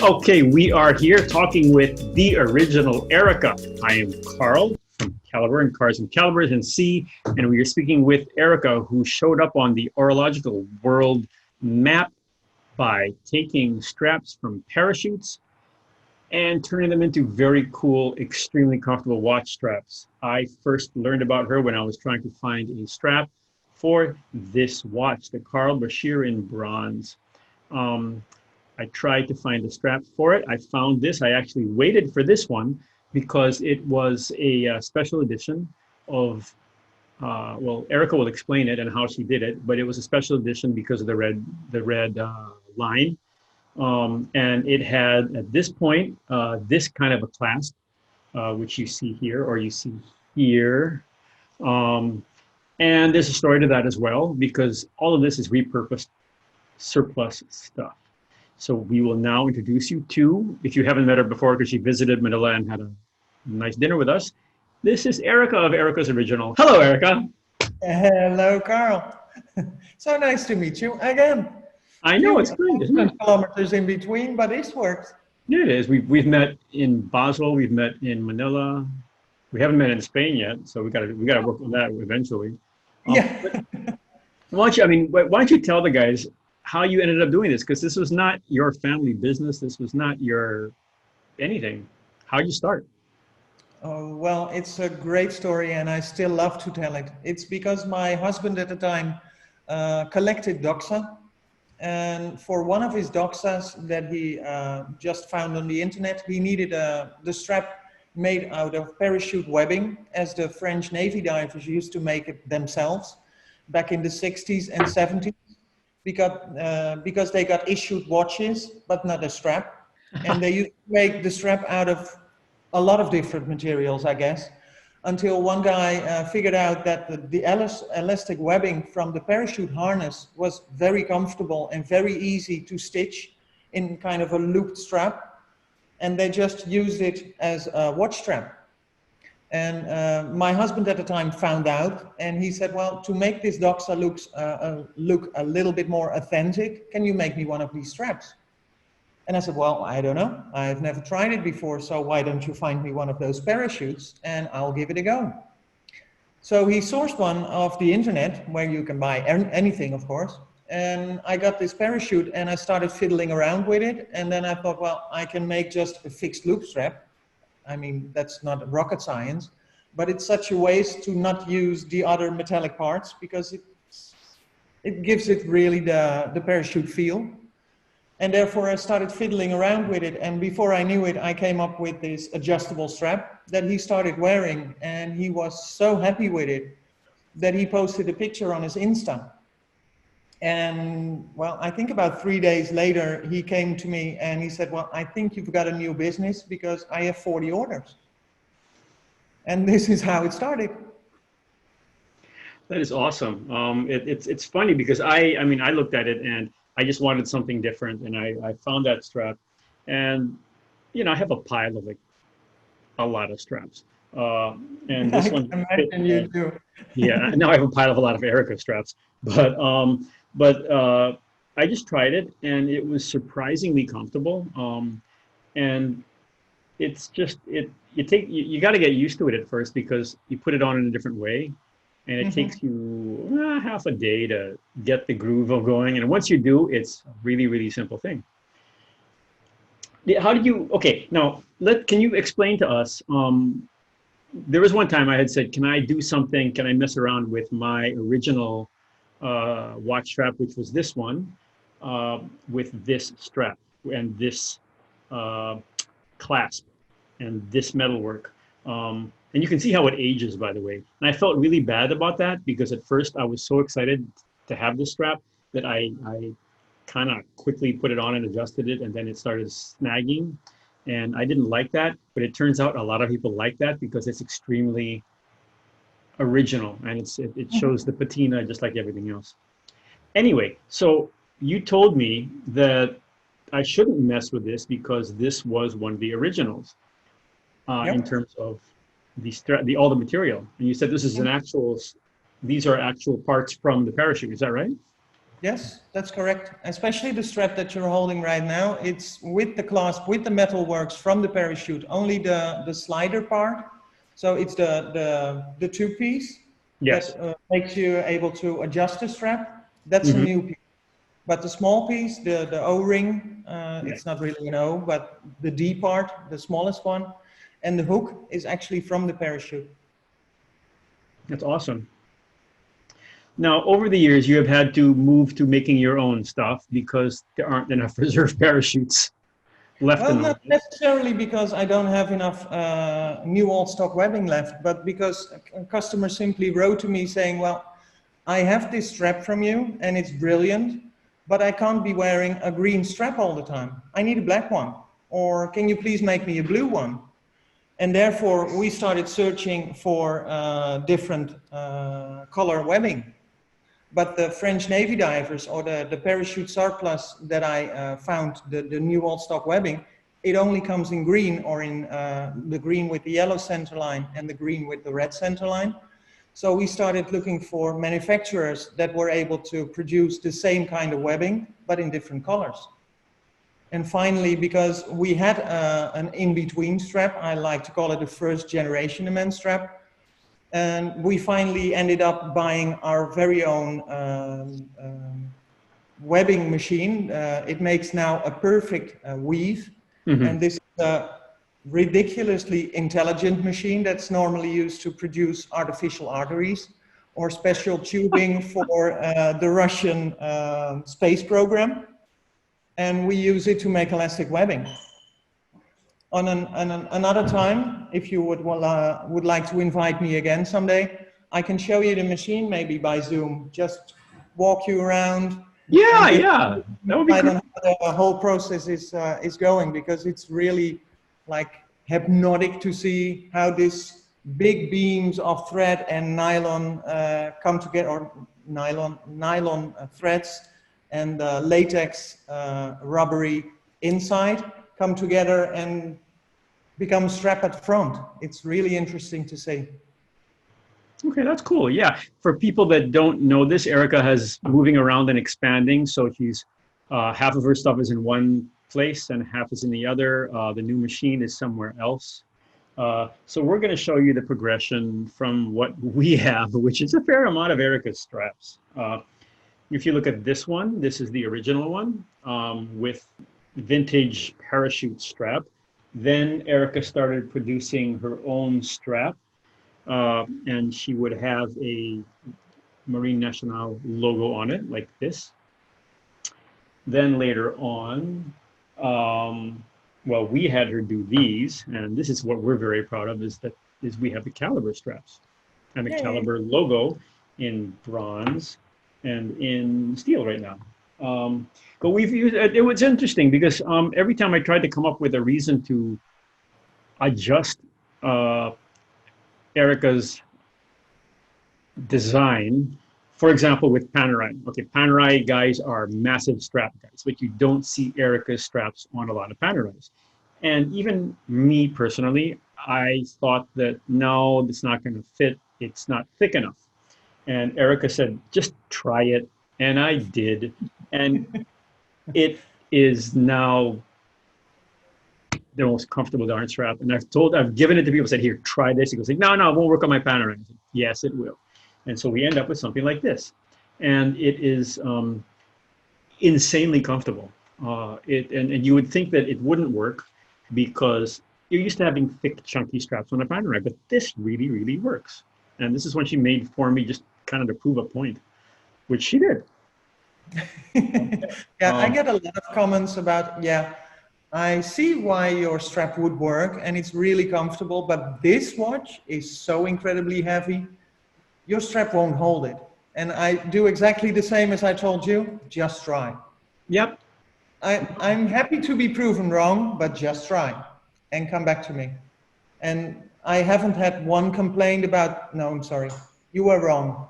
Okay, we are here talking with the original Erika. I am Carl from Calibre and Cars and Calibers and C, and we are speaking with Erika, who showed up on the orological world map by taking straps from parachutes and turning them into very cool, extremely comfortable watch straps. I first learned about her when I was trying to find a strap for this watch, the Carl Bashir in bronze. I tried to find a strap for it. I found this. I actually waited for this one because it was a special edition of, well, Erika will explain it and how she did it, but it was a special edition because of the red line. And it had, at this point, this kind of a clasp, which you see here, or you see here. And there's a story to that as well, because all of this is repurposed surplus stuff. So we will now introduce you to, if you haven't met her before, because she visited Manila and had a nice dinner with us, this is Erika of Erika's Original. Hello, Erika. Hello, Carl. So nice to meet you again. I know, it's great, isn't it? Kilometers in between, but this works. Yeah, it is. We've met in Basel, we've met in Manila. We haven't met in Spain yet, so we gotta work on that eventually. Yeah. Why don't you tell the guys how you ended up doing this? Because this was not your family business. This was not your anything. How'd you start? Oh, well, it's a great story and I still love to tell it. It's because my husband at the time collected doxa. And for one of his doxas that he just found on the internet, he needed the strap made out of parachute webbing, as the French Navy divers used to make it themselves back in the 60s and 70s. Because they got issued watches, but not a strap. And they used to make the strap out of a lot of different materials, I guess, until one guy figured out that the elastic webbing from the parachute harness was very comfortable and very easy to stitch in kind of a looped strap. And they just used it as a watch strap. And my husband at the time found out, and he said, well, to make this doxa look a little bit more authentic, can you make me one of these straps? And I said, well, I don't know. I've never tried it before, so why don't you find me one of those parachutes and I'll give it a go. So he sourced one off the internet, where you can buy anything, of course. And I got this parachute and I started fiddling around with it. And then I thought, well, I can make just a fixed loop strap. I mean, that's not rocket science, but it's such a waste to not use the other metallic parts, because it gives it really the parachute feel. And therefore I started fiddling around with it. And before I knew it, I came up with this adjustable strap that he started wearing. And he was so happy with it that he posted a picture on his Insta. And well, I think about 3 days later, he came to me and he said, well, I think you've got a new business because I have 40 orders. And this is how it started. That is awesome. It's funny because I looked at it and I just wanted something different, and I found that strap, and I have a pile of a lot of straps. And this one, I can imagine you do. Yeah, now I have a pile of a lot of Erika straps, but I just tried it and it was surprisingly comfortable. And it's just, you got to get used to it at first, because you put it on in a different way, and it takes you half a day to get the groove of going. And once you do, it's a really, really simple thing. How did you, okay, now can you explain to us, there was one time I had said, can I do something, can I mess around with my original watch strap, which was this one, with this strap and this clasp and this metalwork. And you can see how it ages, by the way. And I felt really bad about that, because at first I was so excited to have this strap that I kind of quickly put it on and adjusted it, and then it started snagging. And I didn't like that, but it turns out a lot of people like that because it's extremely original, and it shows the patina just like everything else. Anyway, so you told me that I shouldn't mess with this because this was one of the originals in terms of all the material. And you said this is these are actual parts from the parachute. Is that right? Yes, that's correct. Especially the strap that you're holding right now. It's with the clasp, with the metal works from the parachute, only the slider part. So it's the two piece Yes. that makes you able to adjust the strap. That's a Hmm. new piece. But the small piece, the O-ring, Yeah. it's not really an O, but the D part, the smallest one, and the hook is actually from the parachute. That's awesome. Now, over the years, you have had to move to making your own stuff because there aren't enough reserve parachutes left Well, in the not world. necessarily because I don't have enough new old stock webbing left, but because a customer simply wrote to me saying, well, I have this strap from you and it's brilliant, but I can't be wearing a green strap all the time. I need a black one. Or can you please make me a blue one? And therefore, we started searching for different color webbing. But the French Navy divers or the parachute surplus that I found, the new old stock webbing, it only comes in green or in the green with the yellow center line and the green with the red center line. So we started looking for manufacturers that were able to produce the same kind of webbing, but in different colors. And finally, because we had an in-between strap, I like to call it the first generation immense strap, and we finally ended up buying our very own webbing machine. It makes now a perfect weave. Hmm. And this is a ridiculously intelligent machine that's normally used to produce artificial arteries or special tubing for the Russian space program. And we use it to make elastic webbing. On another time, if you would like to invite me again someday, I can show you the machine maybe by Zoom. Just walk you around and Yeah, give yeah, that would be insight great. on how the whole process is going, because it's really like hypnotic to see how these big beams of thread and nylon come together, or nylon threads and latex rubbery inside come together and become strap at the front. It's really interesting to see. Okay, that's cool. Yeah, for people that don't know this, Erica has moving around and expanding. So she's half of her stuff is in one place and half is in the other. The new machine is somewhere else. So we're going to show you the progression from what we have, which is a fair amount of Erica's straps. If you look at this one, this is the original one with vintage parachute strap. Then Erica started producing her own strap, and she would have a Marine Nationale logo on it like this. Then later on, well, we had her do these, and this is what we're very proud of, is we have the Calibre straps and the Yay. Calibre logo in bronze and in steel right now. But we've used it was interesting because every time I tried to come up with a reason to adjust Erica's design, for example, with Panerai. Okay, Panerai guys are massive strap guys, but you don't see Erica's straps on a lot of Panerais. And even me personally, I thought that no, it's not going to fit. It's not thick enough. And Erica said, just try it. And I did. And it is now the most comfortable darn strap. And I've given it to people, said, here, try this. He goes, no, it won't work on my Panerai. Said, yes, it will. And so we end up with something like this. And it is insanely comfortable. And you would think that it wouldn't work because you're used to having thick, chunky straps on a Panerai, but this really, really works. And this is what she made for me just kind of to prove a point, which she did. Yeah, I get a lot of comments about, yeah, I see why your strap would work and it's really comfortable, but this watch is so incredibly heavy, your strap won't hold it. And I do exactly the same as I told you, just try. Yep. I'm happy to be proven wrong, but just try and come back to me. And I haven't had one complaint about, no, I'm sorry, you were wrong.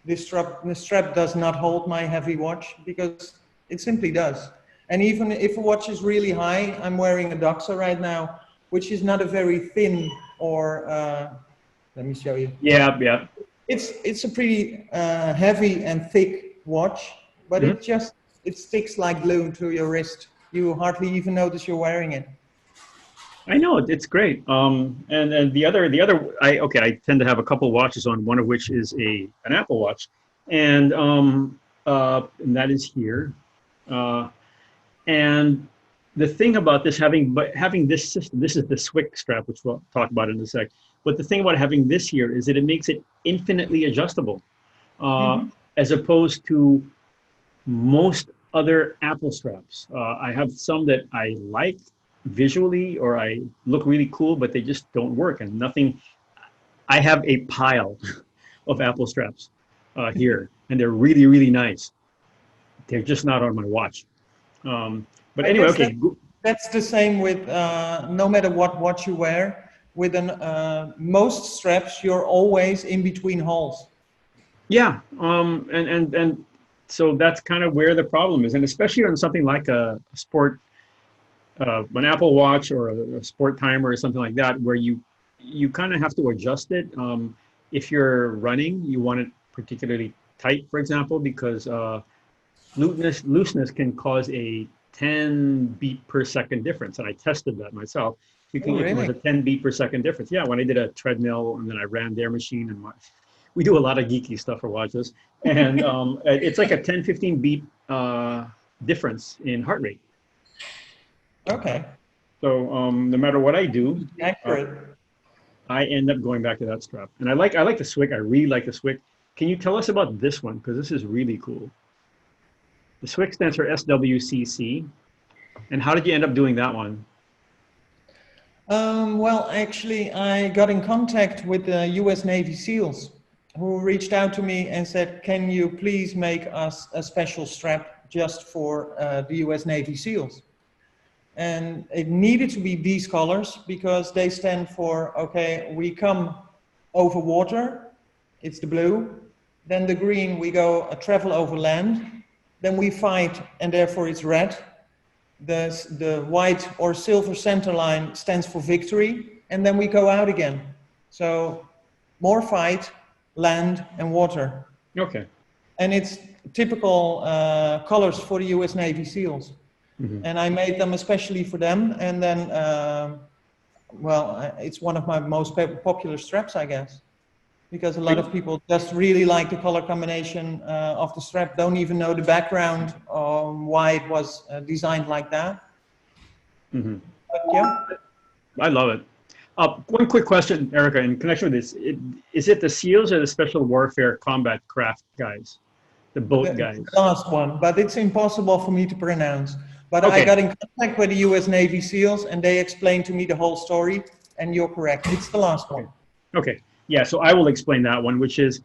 This strap does not hold my heavy watch, because it simply does. And even if a watch is really high, I'm wearing a Doxa right now, which is not a very thin or, let me show you. Yeah. It's a pretty heavy and thick watch, but it sticks like glue to your wrist. You hardly even notice you're wearing it. I know it's great. And the other I tend to have a couple watches on, one of which is an Apple Watch, and that is here. And the thing about this having this system, this is the SWCC strap, which we'll talk about in a sec. But the thing about having this here is that it makes it infinitely adjustable, as opposed to most other Apple straps. I have some that I like visually, or I look really cool, but they just don't work, and nothing. I have a pile of Apple straps here, and they're really, really nice. They're just not on my watch. But anyway, okay. That's the same with no matter what watch you wear. With most straps, you're always in between holes. Yeah, and so that's kind of where the problem is, and especially on something like a sport, an Apple Watch or a sport timer or something like that, where you kind of have to adjust it. If you're running, you want it particularly tight, for example, because looseness can cause a 10 beat per second difference, and I tested that myself. It was a 10 beat per second difference. Yeah, when I did a treadmill and then I ran their machine, and we do a lot of geeky stuff for watches, and it's like a 10-15 beat difference in heart rate. Okay. So no matter what I do, I end up going back to that strap. And I like the SWCC. I really like the SWCC. Can you tell us about this one? Because this is really cool. The SWCC stands for SWCC. And how did you end up doing that one? Well, actually, I got in contact with the US Navy SEALs, who reached out to me and said, can you please make us a special strap just for the US Navy SEALs? And it needed to be these colors because they stand for, okay, we come over water, it's the blue. Then the green, we go travel over land. Then we fight, and therefore it's red. The white or silver center line stands for victory, and then we go out again. So more fight, land, and water. Okay. And it's typical colors for the US Navy SEALs. And I made them especially for them. And then, well, it's one of my most popular straps, I guess, because a lot of people just really like the color combination of the strap, don't even know the background why it was designed like that. But yeah. I love it. One quick question, Erika, in connection with this. Is it the SEALs or the Special Warfare Combat Craft guys? The boat guys? The last one, but it's impossible for me to pronounce. But okay. I got in contact with the US Navy SEALs, and they explained to me the whole story, and you're correct. It's the last one. Okay. Yeah, so I will explain that one, which is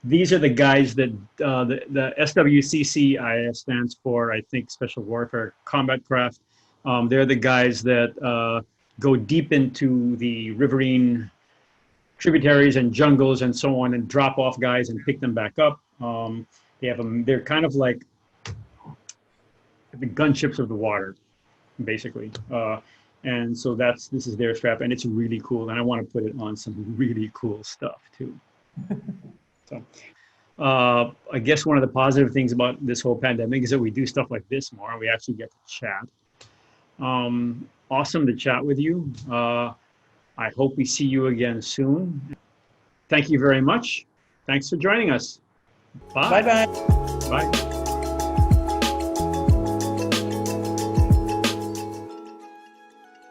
these are the guys that the SWCC stands for, I think, Special Warfare Combat Craft. They're the guys that go deep into the riverine tributaries and jungles and so on, and drop off guys and pick them back up. They're kind of like the gunships of the water, basically. And so this is their strap, and it's really cool. And I want to put it on some really cool stuff too. So I guess one of the positive things about this whole pandemic is that we do stuff like this more. We actually get to chat. Awesome to chat with you. I hope we see you again soon. Thank you very much. Thanks for joining us. Bye. Bye-bye. Bye.